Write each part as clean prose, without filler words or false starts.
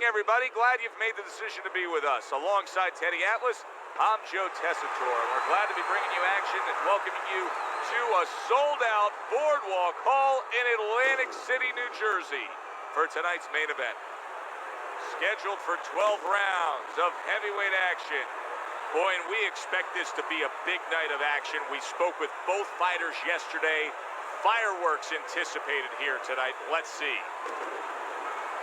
everybody. Glad you've made the decision to be with us. Alongside Teddy Atlas, I'm Joe Tessitore, and we're glad to be bringing you action and welcoming you to a sold-out Boardwalk Hall in Atlantic City, New Jersey for tonight's main event. Scheduled for 12 rounds of heavyweight action. Boy, and we expect this to be a big night of action. We spoke with both fighters yesterday. Fireworks anticipated here tonight. Let's see.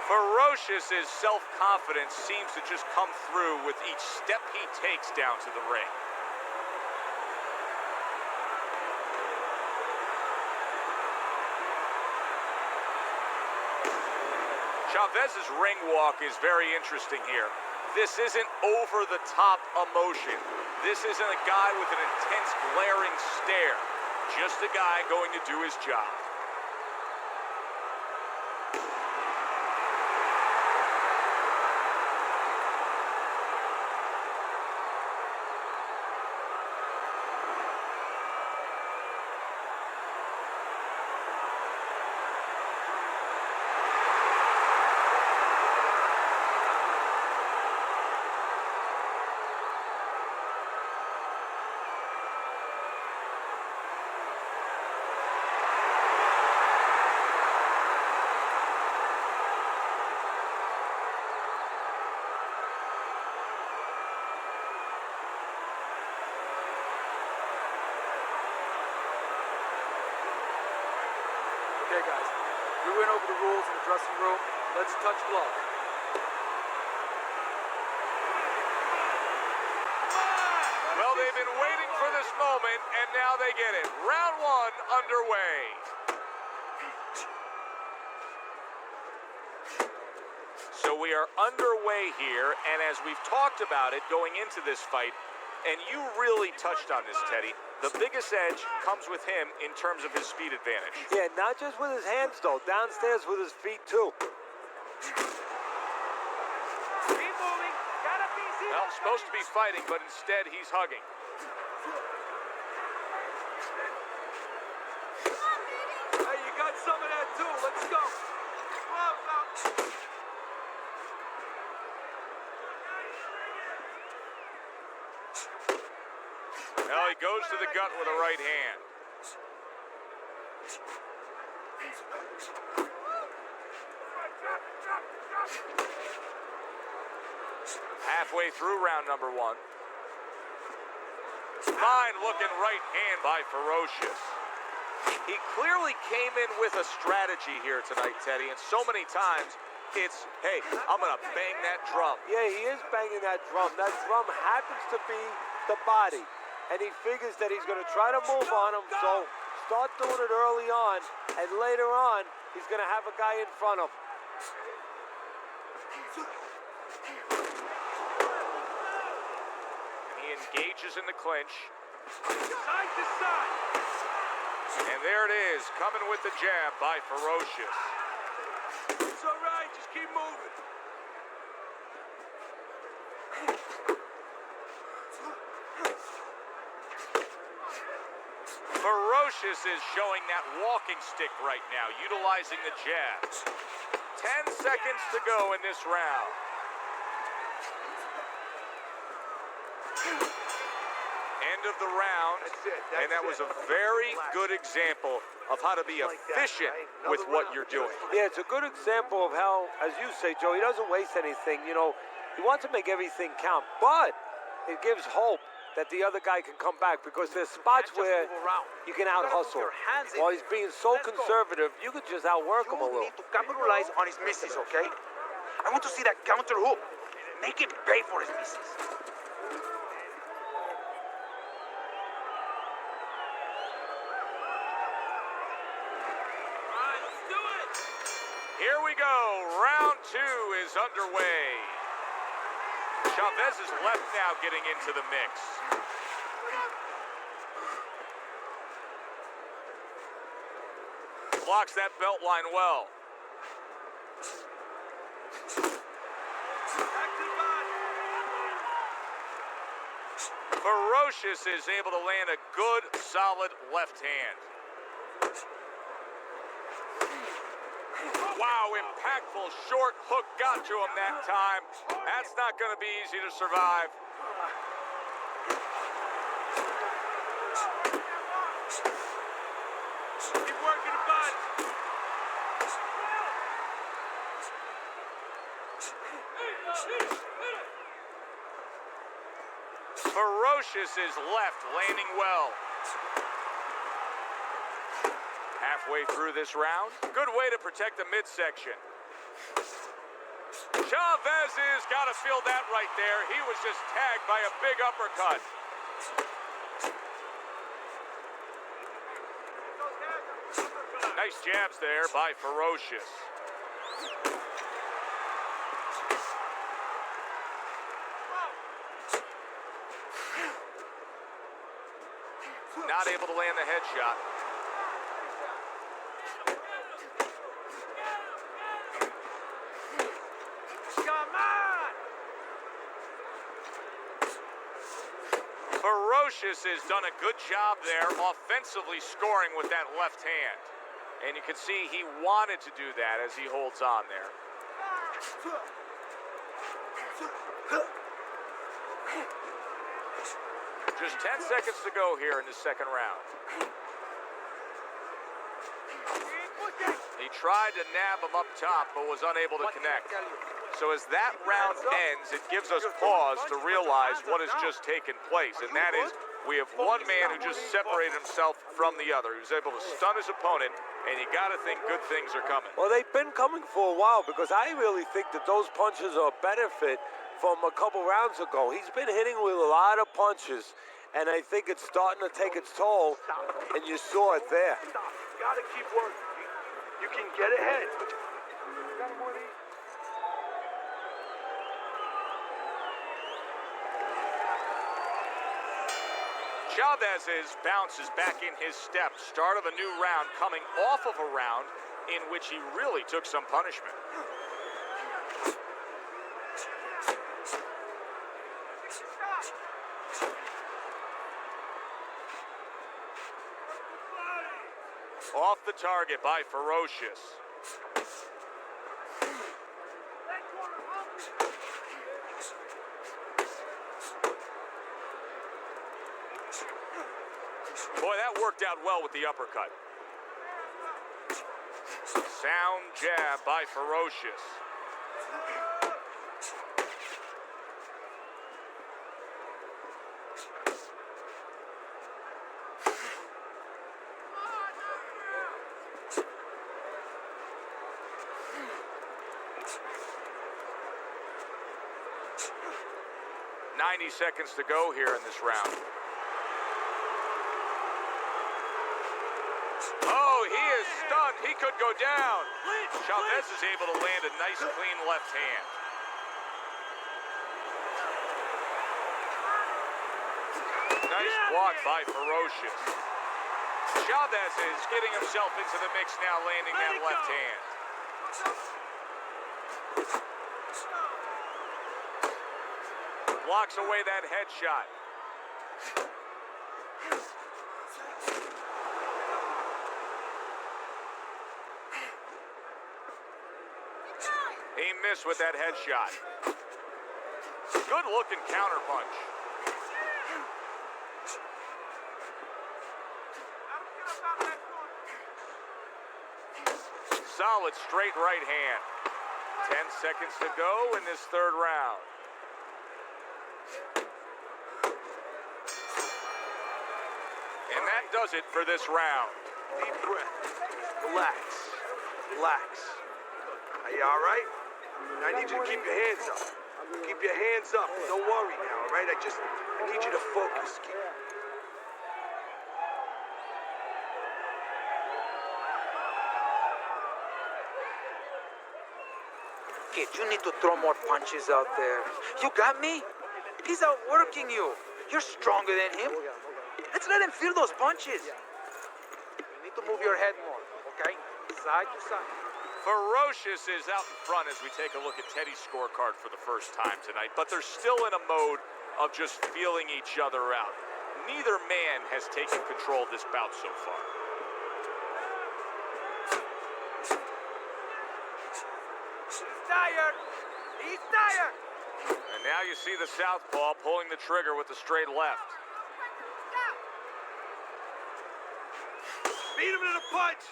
Ferocious's self-confidence seems to just come through with each step he takes down to the ring. Chavez's ring walk is very interesting here. This isn't over-the-top emotion. This isn't a guy with an intense glaring stare. Just a guy going to do his job. Okay, guys, we went over the rules in the dressing room. Let's touch gloves. Well, they've been waiting for this moment, and now they get it. Round one underway. So we are underway here, and as we've talked about it going into this fight, and you really touched on this, Teddy, the biggest edge comes with him in terms of his speed advantage. Yeah, not just with his hands, though. Downstairs with his feet, too. Well, supposed to be fighting, but instead he's hugging. Hey, you got some of that, too. Let's go. Well, he goes to the gut with a right hand. Halfway through round number one. Fine looking right hand by Ferocious. He clearly came in with a strategy here tonight, Teddy, and so many times it's, hey, I'm going to bang that drum. Yeah, he is banging that drum. That drum happens to be the body. And he figures that he's going to try to move on him, so start doing it early on, and later on, he's going to have a guy in front of him. And he engages in the clinch. Side to side. And there it is, coming with the jab by Ferocious. It's all right, just keep moving. Ferocious is showing that walking stick right now, utilizing the jab. 10 seconds to go in this round. End of the round, and that was a very good example of how to be efficient with what you're doing. Yeah, it's a good example of how, as you say, Joe, he doesn't waste anything. You know, he wants to make everything count, but it gives hope that the other guy can come back, because there's spots where you can out-hustle. While he's being so conservative, you could just outwork him a little. You need to capitalize on his misses, okay? I want to see that counter hook. Make him pay for his misses. Here we go. Round two is underway. Chavez is left now getting into the mix. Blocks that belt line well. Ferocious is able to land a good, solid left hand. Wow, impactful short hook got to him that time. That's not going to be easy to survive. Keep working the bud. Ferocious is left, landing well. Halfway through this round, good way to protect the midsection. Chavez's got to feel that right there. He was just tagged by a big uppercut. Nice jabs there by Ferocious. Not able to land the headshot. Come on! Ferocious has done a good job there, offensively scoring with that left hand. And you can see he wanted to do that as he holds on there. Just 10 seconds to go here in the second round. He tried to nab him up top, but was unable to connect. So as that round ends, it gives us pause to realize what has just taken place, and that is we have one man who just separated himself from the other. He was able to stun his opponent, and you got to think good things are coming. Well, they've been coming for a while because I really think that those punches are a benefit from a couple rounds ago. He's been hitting with a lot of punches, and I think it's starting to take its toll, and you saw it there. Stop. You gotta keep working. You can get ahead. Chavez's bounces back in his step. Start of a new round coming off of a round in which he really took some punishment. Off the target by Ferocious. Boy, that worked out well with the uppercut. Sound jab by Ferocious. Seconds to go here in this round. Oh, he is stunned. He could go down. Chavez is able to land a nice, clean left hand. Nice block by Ferocious. Chavez is getting himself into the mix now, landing that left hand. Blocks away that headshot. He missed with that headshot. Good looking counterpunch. Solid straight right hand. 10 seconds to go in this third round. And that does it for this round. Deep breath. Relax. Relax. Are you all right? I need you to keep your hands up. Keep your hands up. Don't worry now, all right? I need you to focus. Kid, you need to throw more punches out there. You got me? He's outworking you. You're stronger than him. Let's let him feel those punches. You need to move your head more, okay? Side to side. Ferocious is out in front as we take a look at Teddy's scorecard for the first time tonight, but they're still in a mode of just feeling each other out. Neither man has taken control of this bout so far. tired. He's tired. And now you see the southpaw pulling the trigger with the straight left. Beat him to the punch.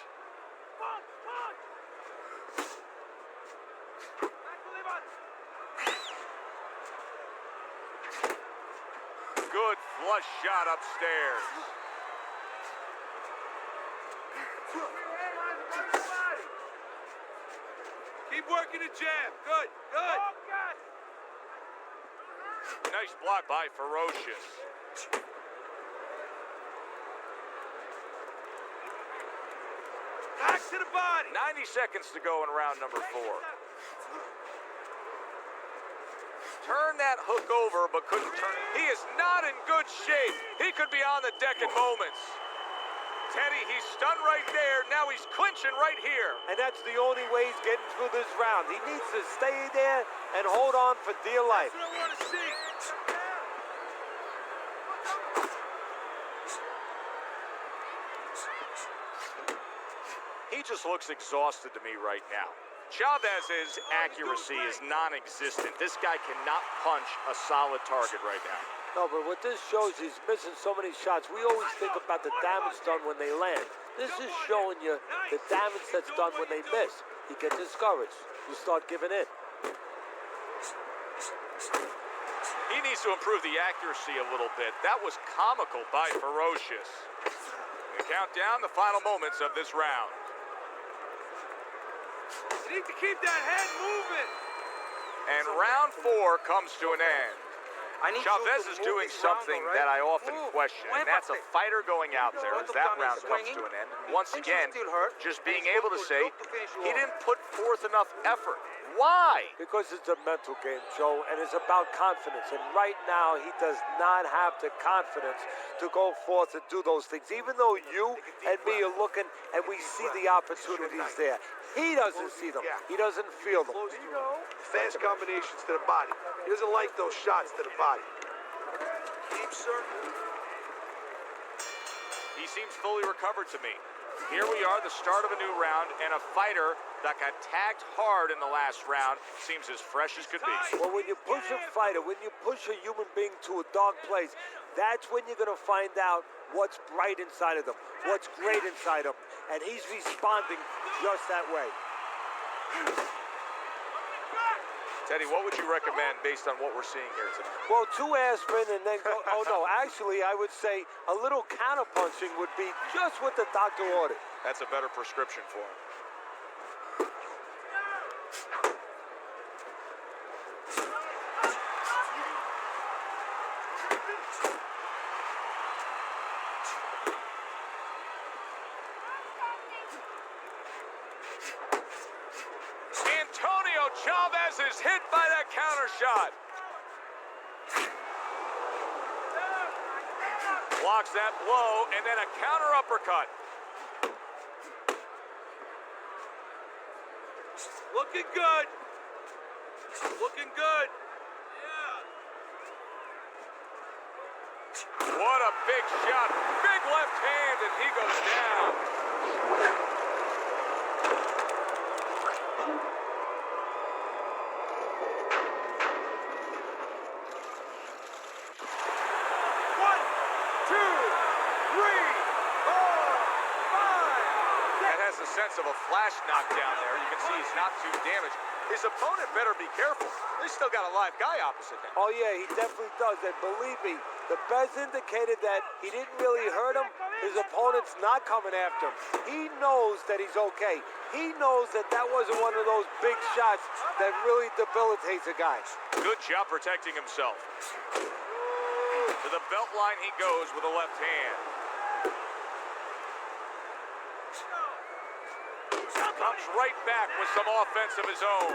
Good flush shot upstairs. Keep working the jab. Good, good. Nice block by Ferocious. Back to the body. 90 seconds to go in round number 4. Turn that hook over, but couldn't turn it. He is not in good shape. He could be on the deck in moments. Teddy, he's stunned right there. Now he's clinching right here. And that's the only way he's getting through this round. He needs to stay there and hold on for dear life. That's what I want to see. He just looks exhausted to me right now. Chavez's accuracy is non-existent. This guy cannot punch a solid target right now. No, but what this shows, he's missing so many shots. We always think about the damage done when they land. This is showing you the damage that's done when they miss. You get discouraged. You start giving in. He needs to improve the accuracy a little bit. That was comical by Ferocious. We count down the final moments of this round. You need to keep that head moving. And round 4 comes to an end. I need Chavez you is to doing move this round, something all right? that I often Move. question, and that's a fighter going out there as that round comes to an end. Once Think she's again, still hurt? just being He's able going to to say look to finish you he off. didn't put forth enough effort. Why? Because it's a mental game, Joe, and it's about confidence. And right now, he does not have the confidence to go forth and do those things. Even though you and me are looking and we see the opportunities there, he doesn't see them. He doesn't feel them. Fast combinations to the body. He doesn't like those shots to the body. Keep circling. He seems fully recovered to me. Here we are, the start of a new round, and a fighter that got tagged hard in the last round seems as fresh as could be. Well, when you push a fighter, when you push a human being to a dark place, that's when you're going to find out what's bright inside of them, what's great inside of them. And he's responding just that way. Teddy, what would you recommend based on what we're seeing here tonight? Well, 2 aspirin and then go, oh no, actually I would say a little counterpunching would be just what the doctor ordered. That's a better prescription for him. Antonio Chavez is hit by that counter shot. Blocks that blow, and then a counter uppercut. Looking good. Looking good. What a big shot. Big left hand, and he goes down. A sense of a flash knockdown there. You can see he's not too damaged. His opponent better be careful. They still got a live guy opposite him. Oh yeah, he definitely does. And believe me, the best indicated that he didn't really hurt him, his opponent's not coming after him. He knows that he's okay. He knows that that wasn't one of those big shots that really debilitates a guy. Good job protecting himself. To the belt line he goes with a left hand. Comes right back with some offense of his own.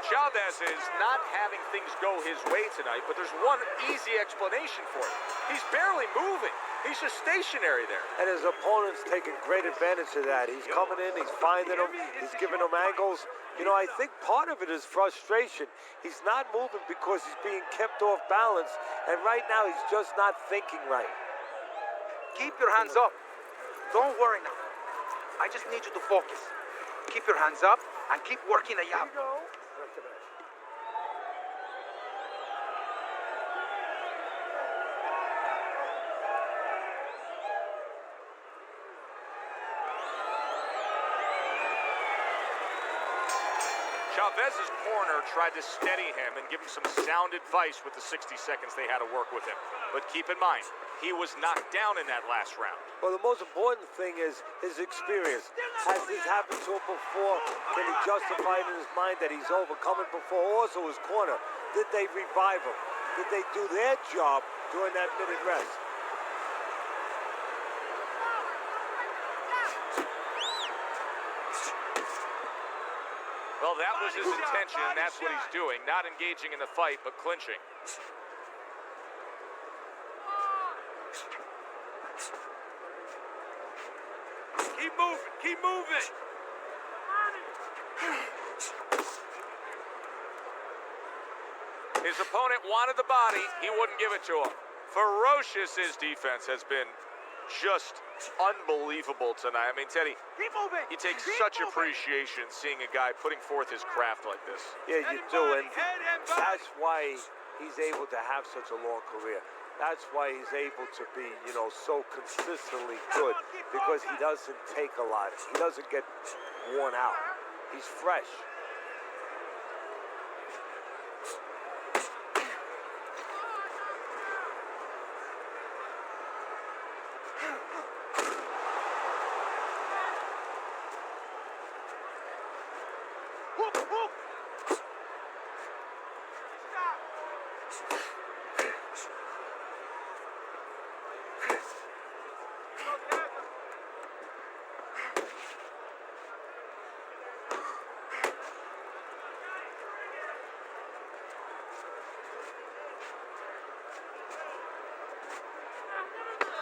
Chavez is not having things go his way tonight, but there's one easy explanation for it. He's barely moving. He's just stationary there. And his opponent's taking great advantage of that. He's coming in, he's finding him, he's giving him angles. You know, I think part of it is frustration. He's not moving because he's being kept off balance, and right now he's just not thinking right. Keep your hands up. Don't worry now. I just need you to focus. Keep your hands up and keep working the jab. Chavez's corner tried to steady him and give him some sound advice with the 60 seconds they had to work with him. But keep in mind, he was knocked down in that last round. Well, the most important thing is his experience. Has this happened to him before? Can he justify it in his mind that he's overcome it before? Also, his corner, did they revive him? Did they do their job during that minute rest? Well, that was his intention, and that's what he's doing. Not engaging in the fight, but clinching. Keep moving, keep moving. His opponent wanted the body. He wouldn't give it to him. Ferocious his defense has been just unbelievable tonight. I mean, Teddy, you take such appreciation seeing a guy putting forth his craft like this. Yeah, you do, and that's why he's able to have such a long career. That's why he's able to be, you know, so consistently good, because he doesn't take a lot. He doesn't get worn out. He's fresh.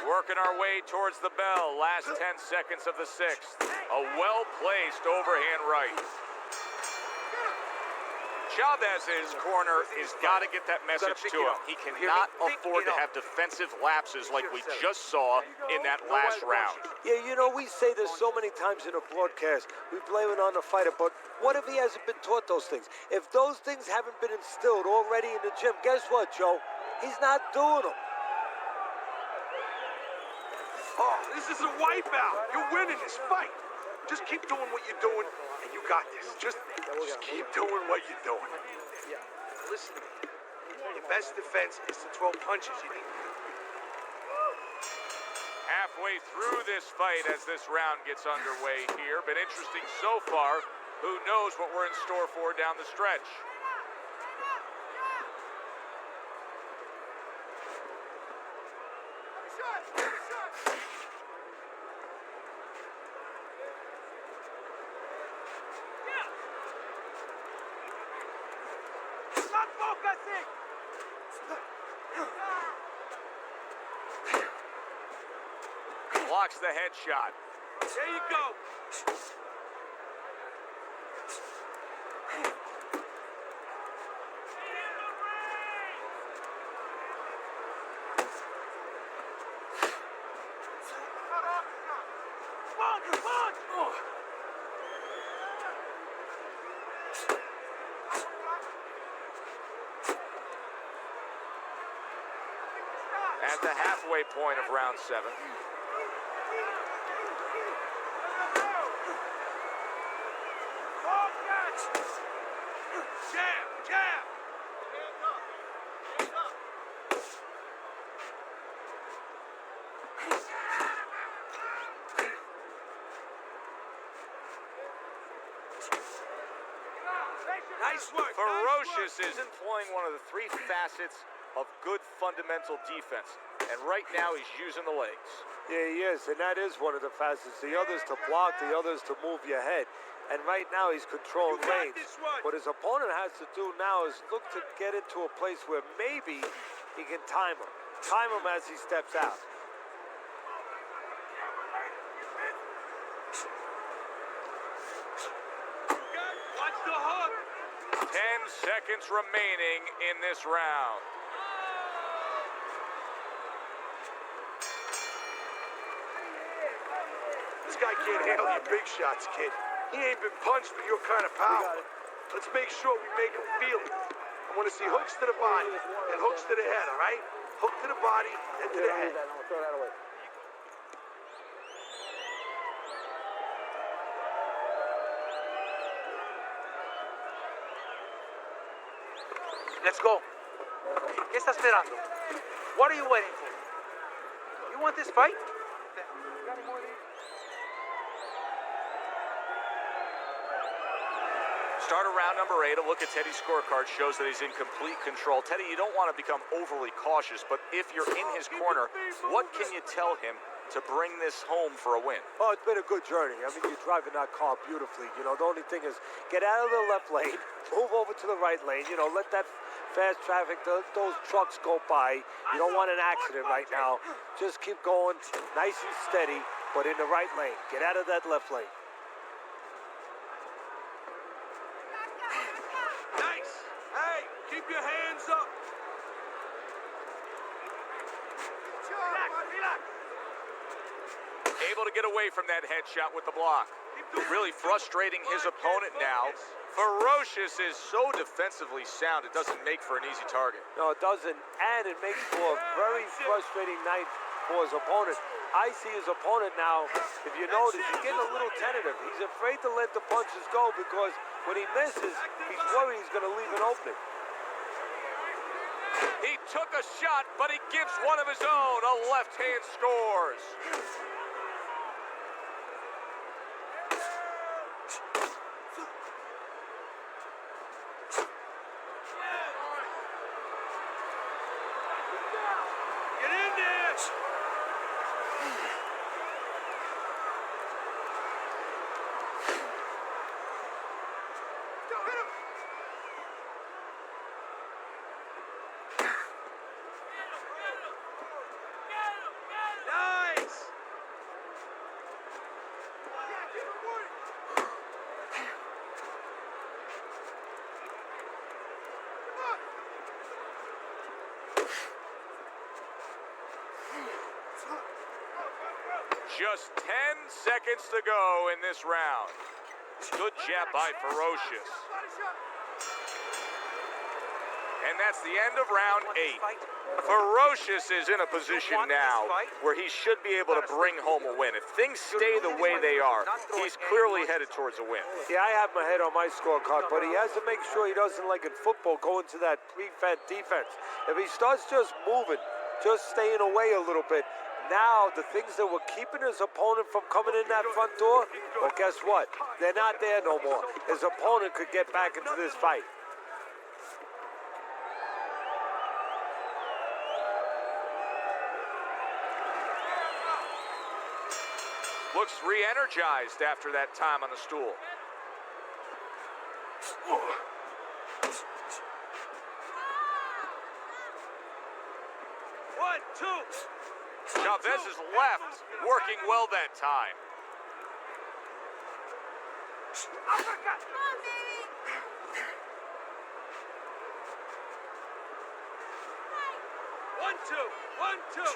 Working our way towards the bell. Last 10 seconds of the sixth. A well-placed overhand right. Chavez's corner has got to get that message to him. He cannot afford to have defensive lapses like we just saw in that last round. Yeah, you know, we say this so many times in a broadcast. We blame it on the fighter, but what if he hasn't been taught those things? If those things haven't been instilled already in the gym, guess what, Joe? He's not doing them. Oh, this is a wipeout. You're winning this fight. Just keep doing what you're doing, and you got this. Just keep doing what you're doing. Yeah, listen to me. Your best defense is to throw punches. You need. Halfway through this fight as this round gets underway here. Been interesting so far. Who knows what we're in store for down the stretch. Blocks the headshot. There you go. At the halfway point of round 7. Jab, jab. Nice work. Ferocious is employing one of the 3 facets of good fundamental defense. And right now he's using the legs. Yeah, he is, and that is one of the facets. The other's to block, the other's to move your head. And right now he's controlling range. What his opponent has to do now is look to get into a place where maybe he can time him. Time him as he steps out. Watch the hook. 10 seconds remaining in this round. This guy can't handle your big shots, kid. He ain't been punched with your kind of power. Let's make sure we make him feel it. I want to see hooks to the body and hooks to the head, all right? Hook to the body and to the head. Throw that away. Let's go. ¿Qué está esperando? What are you waiting for? You want this fight? Start of round number 8. A look at Teddy's scorecard shows that he's in complete control. Teddy, you don't want to become overly cautious, but if you're in his corner, what can you tell him to bring this home for a win? Oh, it's been a good journey. I mean, you're driving that car beautifully. You know, the only thing is get out of the left lane, move over to the right lane. You know, let that fast traffic, those trucks go by. You don't want an accident right now. Just keep going nice and steady, but in the right lane. Get out of that left lane. Nice. Hey, keep your hands up. Able to get away from that headshot with the block. Really frustrating his opponent now. Ferocious is so defensively sound, it doesn't make for an easy target. No, it doesn't, and it makes for a very frustrating night for his opponent. I see his opponent now, if you notice, he's getting a little tentative. He's afraid to let the punches go because when he misses, he's worried he's going to leave an opening. He took a shot, but he gives one of his own. A left hand scores. Get in there. Nice. Just 10 seconds to go in this round. Good jab by Ferocious. And that's the end of round 8. Ferocious is in a position now where he should be able to bring home a win. If things stay the way they are, he's clearly headed towards a win. Yeah, I have my head on my scorecard, but he has to make sure he doesn't, like in football, go into that prevent defense. If he starts just moving, just staying away a little bit, now the things that were keeping his opponent from coming in that front door, well, guess what? They're not there no more. His opponent could get back into this fight. Looks re-energized after that time on the stool. One, two. Chavez's left working well that time. One, two. One, two.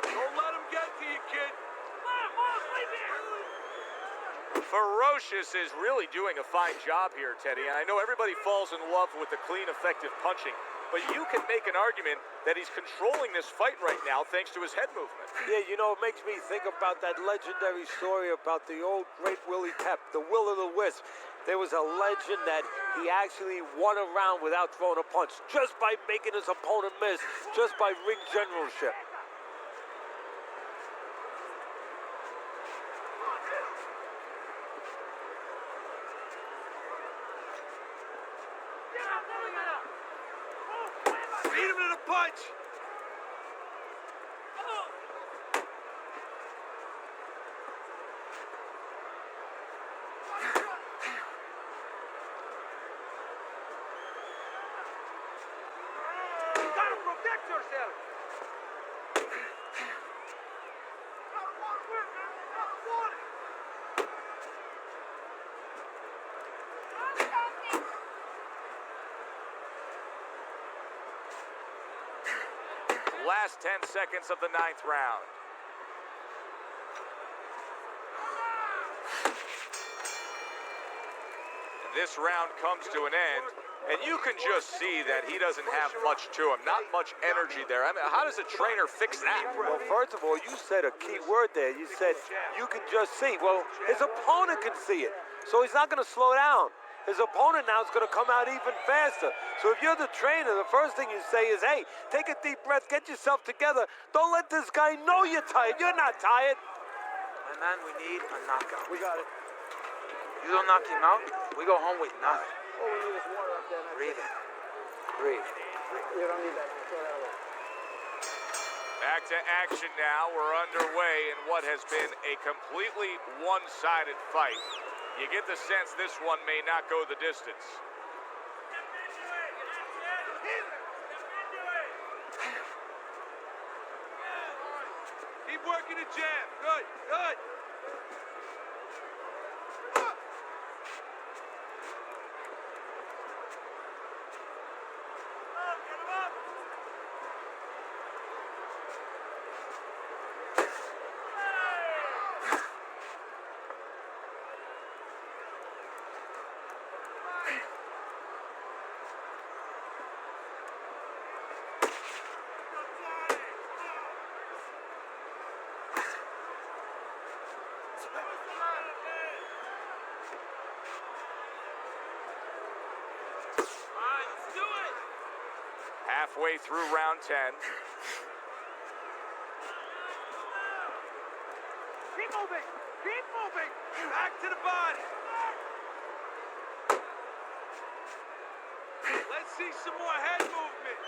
Don't let him get to you, kid. Ferocious is really doing a fine job here, Teddy. And I know everybody falls in love with the clean, effective punching, but you can make an argument that he's controlling this fight right now thanks to his head movement. Yeah, you know, it makes me think about that legendary story about the old great Willie Pep, the Will-o'-the-Wisp. There was a legend that he actually won a round without throwing a punch, just by making his opponent miss, just by ring generalship. Beat him to the punch. You gotta protect yourself. Last 10 seconds of the 9th round. And this round comes to an end And you can just see that he doesn't have much to him, not much energy there. I mean, how does a trainer fix that? Well, first of all, you said a key word there. You said you can just see. Well, his opponent can see it, so he's not going to slow down. His opponent now is going to come out even faster. So if you're the trainer, the first thing you say is, hey, take a deep breath, get yourself together. Don't let this guy know you're tired. You're not tired. My man, we need a knockout. We got it. You don't knock him out, we go home with nothing. All we need is water up there. Breathe in. Breathe. You don't need that. Throw that away. Back to action now. We're underway in what has been a completely one-sided fight. You get the sense this one may not go the distance. Keep working the jab. Good, good. Halfway through round 10. Keep moving. Keep moving. Back to the body. Let's see some more head movement.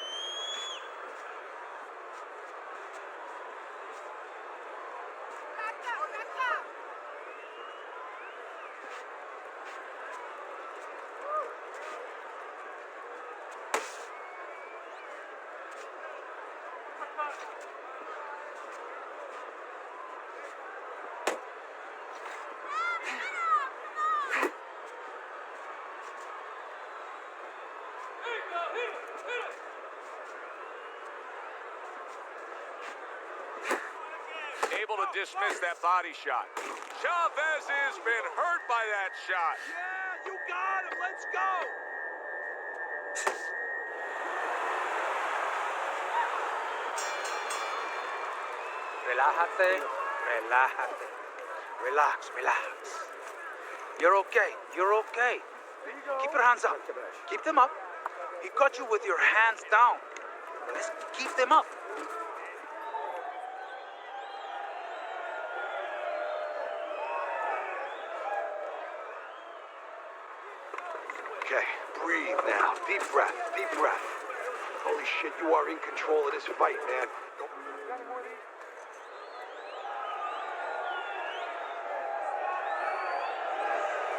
Able to dismiss that body shot. Chavez has been hurt by that shot. Yeah, you got him. Let's go. Relájate, relájate. Relax, relax. You're okay, you're okay. Keep your hands up. Keep them up. He caught you with your hands down. Let's keep them up. Okay, breathe now. Deep breath, deep breath. Holy shit, you are in control of this fight, man.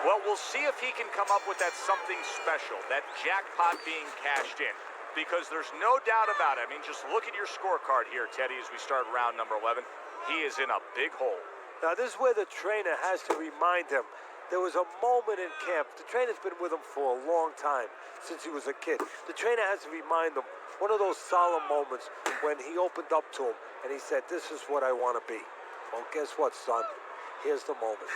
Well, we'll see if he can come up with that something special, that jackpot being cashed in. Because there's no doubt about it. I mean, just look at your scorecard here, Teddy, as we start round number 11. He is in a big hole. Now, this is where the trainer has to remind him. There was a moment in camp. The trainer's been with him for a long time, since he was a kid. The trainer has to remind him one of those solemn moments when he opened up to him and he said, this is what I want to be. Well, guess what, son? Here's the moment.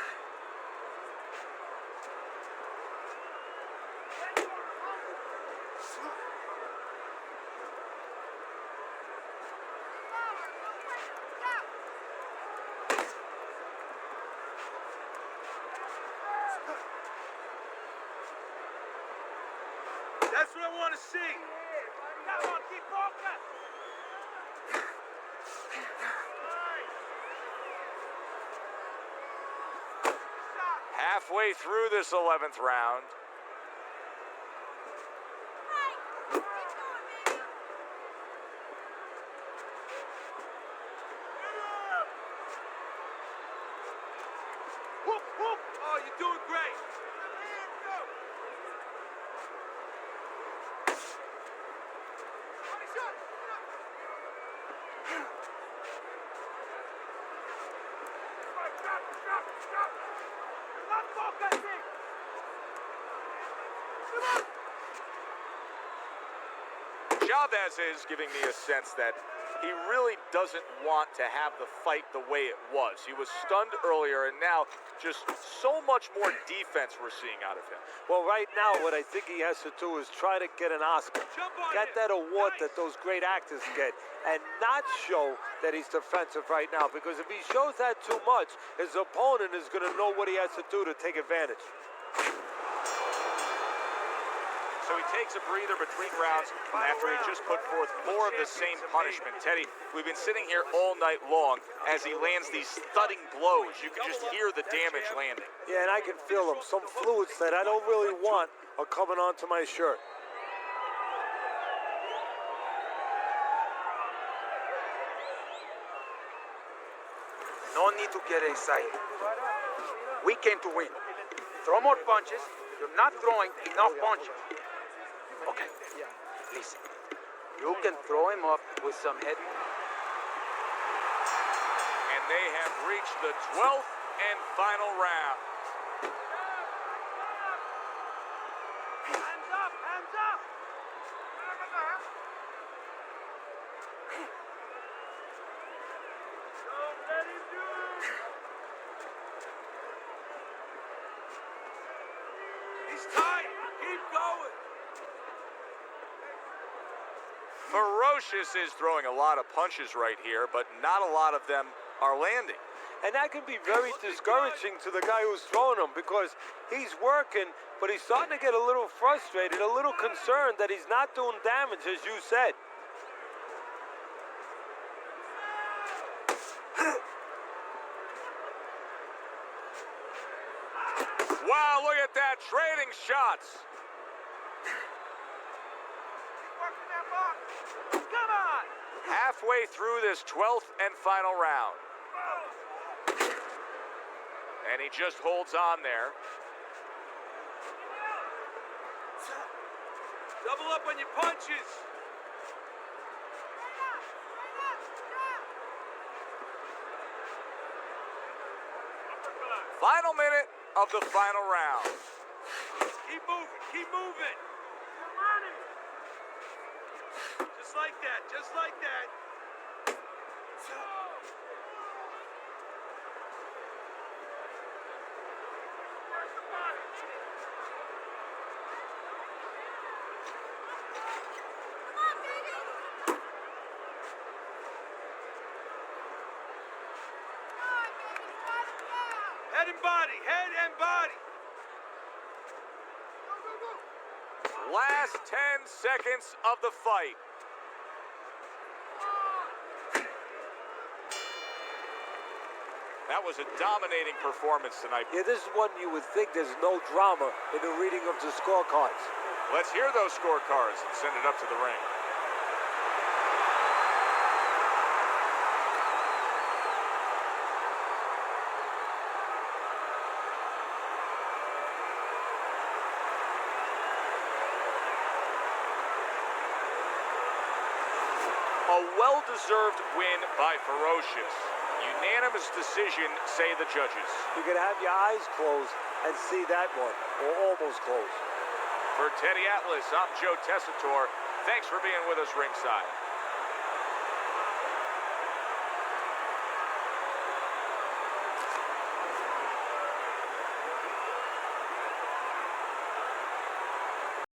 That's what I want to see. Come on, keep focused. Halfway through this 11th round. Whoop, whoop. Oh, you're doing great. Chavez is giving me a sense that he really doesn't want to have the fight the way it was. He was stunned earlier, and now just so much more defense we're seeing out of him. Well, right now, what I think he has to do is try to get an Oscar. Get that award that those great actors get, and not show that he's defensive right now. Because if he shows that too much, his opponent is going to know what he has to do to take advantage. So he takes a breather between rounds after he just put forth more of the same punishment. Teddy, we've been sitting here all night long as he lands these thudding blows. You can just hear the damage landing. Yeah, and I can feel them. Some fluids that I don't really want are coming onto my shirt. No need to get excited. We came to win. Throw more punches. You're not throwing enough punches. Okay, listen. You can throw him up with some head. And they have reached the 12th and final round. Hands up! Hands up! Don't let him do it! He's tight! Keep going! Ferocious is throwing a lot of punches right here, but not a lot of them are landing. And that can be very discouraging to the guy who's throwing them, because he's working, but he's starting to get a little frustrated, a little concerned that he's not doing damage, as you said. Wow, look at that, trading shots. Come on! Halfway through this 12th and final round. And he just holds on there. Double up on your punches! Final minute of the final round. Keep moving, keep moving! Just like that, just like that. Head and body, head and body. Last 10 seconds of the fight. That was a dominating performance tonight. Yeah, this is one you would think there's no drama in the reading of the scorecards. Let's hear those scorecards and send it up to the ring. A well-deserved win by Ferocious. Unanimous decision, say the judges. You can have your eyes closed and see that one, or almost closed. For Teddy Atlas, I'm Joe Tessitore. Thanks for being with us ringside.